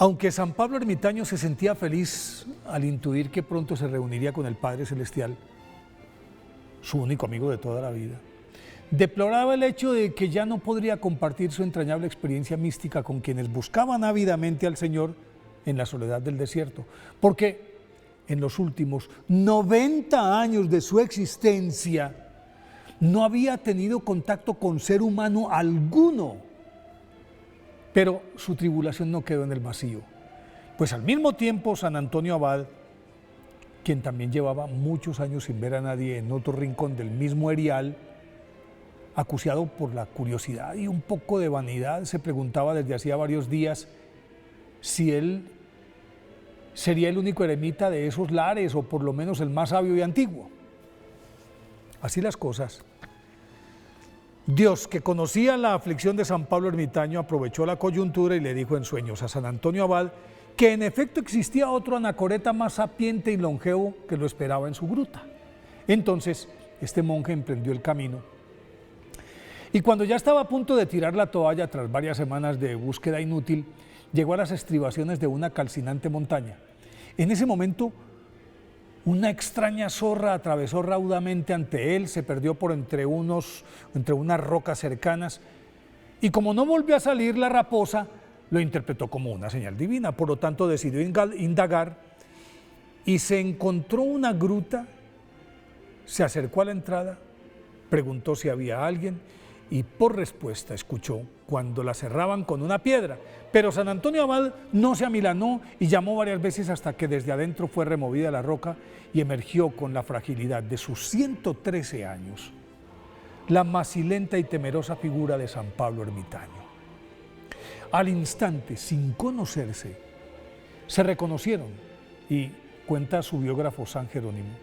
Aunque San Pablo Ermitaño se sentía feliz al intuir que pronto se reuniría con el Padre Celestial, su único amigo de toda la vida, deploraba el hecho de que ya no podría compartir su entrañable experiencia mística con quienes buscaban ávidamente al Señor en la soledad del desierto, porque en los últimos 90 años de su existencia no había tenido contacto con ser humano alguno. Pero su tribulación no quedó en el vacío, pues al mismo tiempo San Antonio Abad, quien también llevaba muchos años sin ver a nadie en otro rincón del mismo erial, acuciado por la curiosidad y un poco de vanidad, se preguntaba desde hacía varios días si él sería el único eremita de esos lares, o por lo menos el más sabio y antiguo. Así las cosas, Dios, que conocía la aflicción de San Pablo Ermitaño, aprovechó la coyuntura y le dijo en sueños a San Antonio Abad que en efecto existía otro anacoreta más sapiente y longevo que lo esperaba en su gruta. Entonces, este monje emprendió el camino y cuando ya estaba a punto de tirar la toalla tras varias semanas de búsqueda inútil, llegó a las estribaciones de una calcinante montaña. En ese momento, una extraña zorra atravesó raudamente ante él, se perdió por entre unas rocas cercanas y como no volvió a salir, la raposa lo interpretó como una señal divina. Por lo tanto, decidió indagar y se encontró una gruta, se acercó a la entrada, preguntó si había alguien y por respuesta escuchó cuando la cerraban con una piedra. Pero San Antonio Abad no se amilanó y llamó varias veces hasta que desde adentro fue removida la roca y emergió con la fragilidad de sus 113 años la macilenta y temerosa figura de San Pablo Ermitaño. Al instante, sin conocerse, se reconocieron y cuenta su biógrafo San Jerónimo,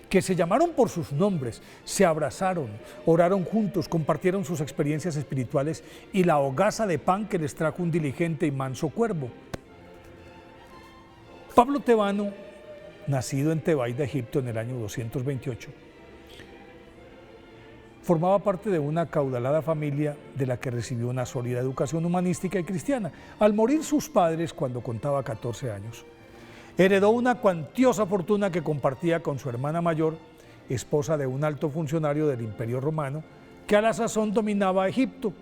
que se llamaron por sus nombres, se abrazaron, oraron juntos, compartieron sus experiencias espirituales y la hogaza de pan que les trajo un diligente y manso cuervo. Pablo Tebano, nacido en Tebaida, Egipto, en el año 228, formaba parte de una acaudalada familia de la que recibió una sólida educación humanística y cristiana. Al morir sus padres cuando contaba 14 años, heredó una cuantiosa fortuna que compartía con su hermana mayor, esposa de un alto funcionario del Imperio Romano, que a la sazón dominaba Egipto,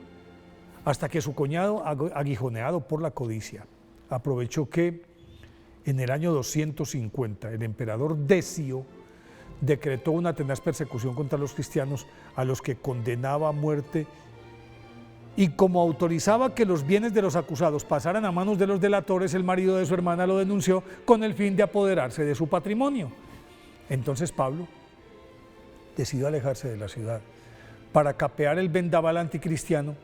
hasta que su cuñado, aguijoneado por la codicia, aprovechó que en el año 250 el emperador Decio decretó una tenaz persecución contra los cristianos, a los que condenaba a muerte, y como autorizaba que los bienes de los acusados pasaran a manos de los delatores, el marido de su hermana lo denunció con el fin de apoderarse de su patrimonio. Entonces Pablo decidió alejarse de la ciudad para capear el vendaval anticristiano,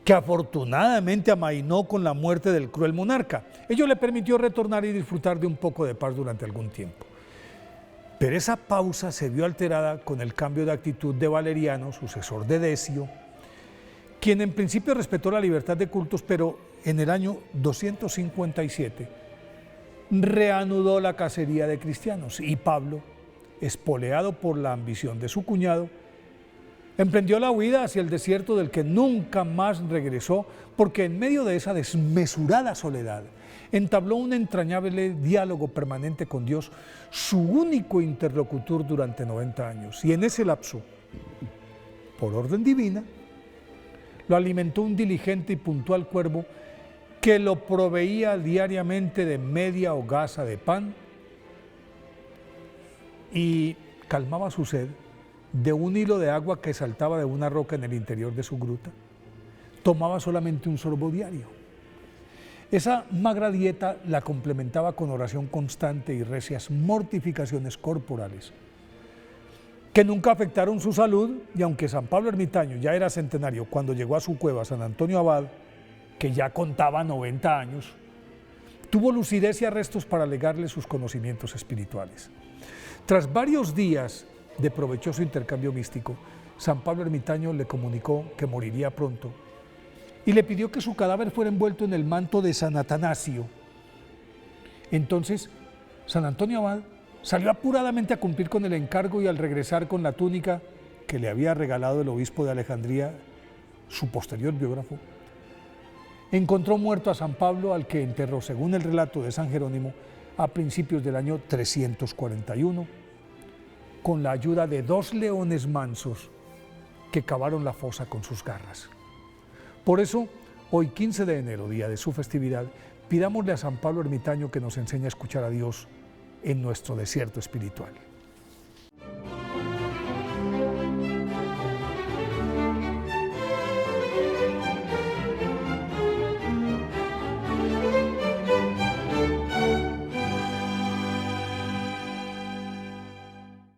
que afortunadamente amainó con la muerte del cruel monarca. Ello le permitió retornar y disfrutar de un poco de paz durante algún tiempo. Pero esa pausa se vio alterada con el cambio de actitud de Valeriano, sucesor de Decio, quien en principio respetó la libertad de cultos, pero en el año 257 reanudó la cacería de cristianos y Pablo, espoleado por la ambición de su cuñado, emprendió la huida hacia el desierto, del que nunca más regresó, porque en medio de esa desmesurada soledad entabló un entrañable diálogo permanente con Dios, su único interlocutor durante 90 años. Y en ese lapso, por orden divina, lo alimentó un diligente y puntual cuervo que lo proveía diariamente de media hogaza de pan y calmaba su sed de un hilo de agua que saltaba de una roca en el interior de su gruta. Tomaba solamente un sorbo diario. Esa magra dieta la complementaba con oración constante y recias mortificaciones corporales, que nunca afectaron su salud, y aunque San Pablo Ermitaño ya era centenario cuando llegó a su cueva San Antonio Abad, que ya contaba 90 años, tuvo lucidez y arrestos para legarle sus conocimientos espirituales. Tras varios días de provechoso intercambio místico, San Pablo Ermitaño le comunicó que moriría pronto y le pidió que su cadáver fuera envuelto en el manto de San Atanasio. Entonces, San Antonio Abad salió apuradamente a cumplir con el encargo y al regresar con la túnica que le había regalado el obispo de Alejandría, su posterior biógrafo, encontró muerto a San Pablo, al que enterró, según el relato de San Jerónimo, a principios del año 341, con la ayuda de 2 leones mansos que cavaron la fosa con sus garras. Por eso, hoy 15 de enero, día de su festividad, pidámosle a San Pablo Ermitaño que nos enseñe a escuchar a Dios en nuestro desierto espiritual.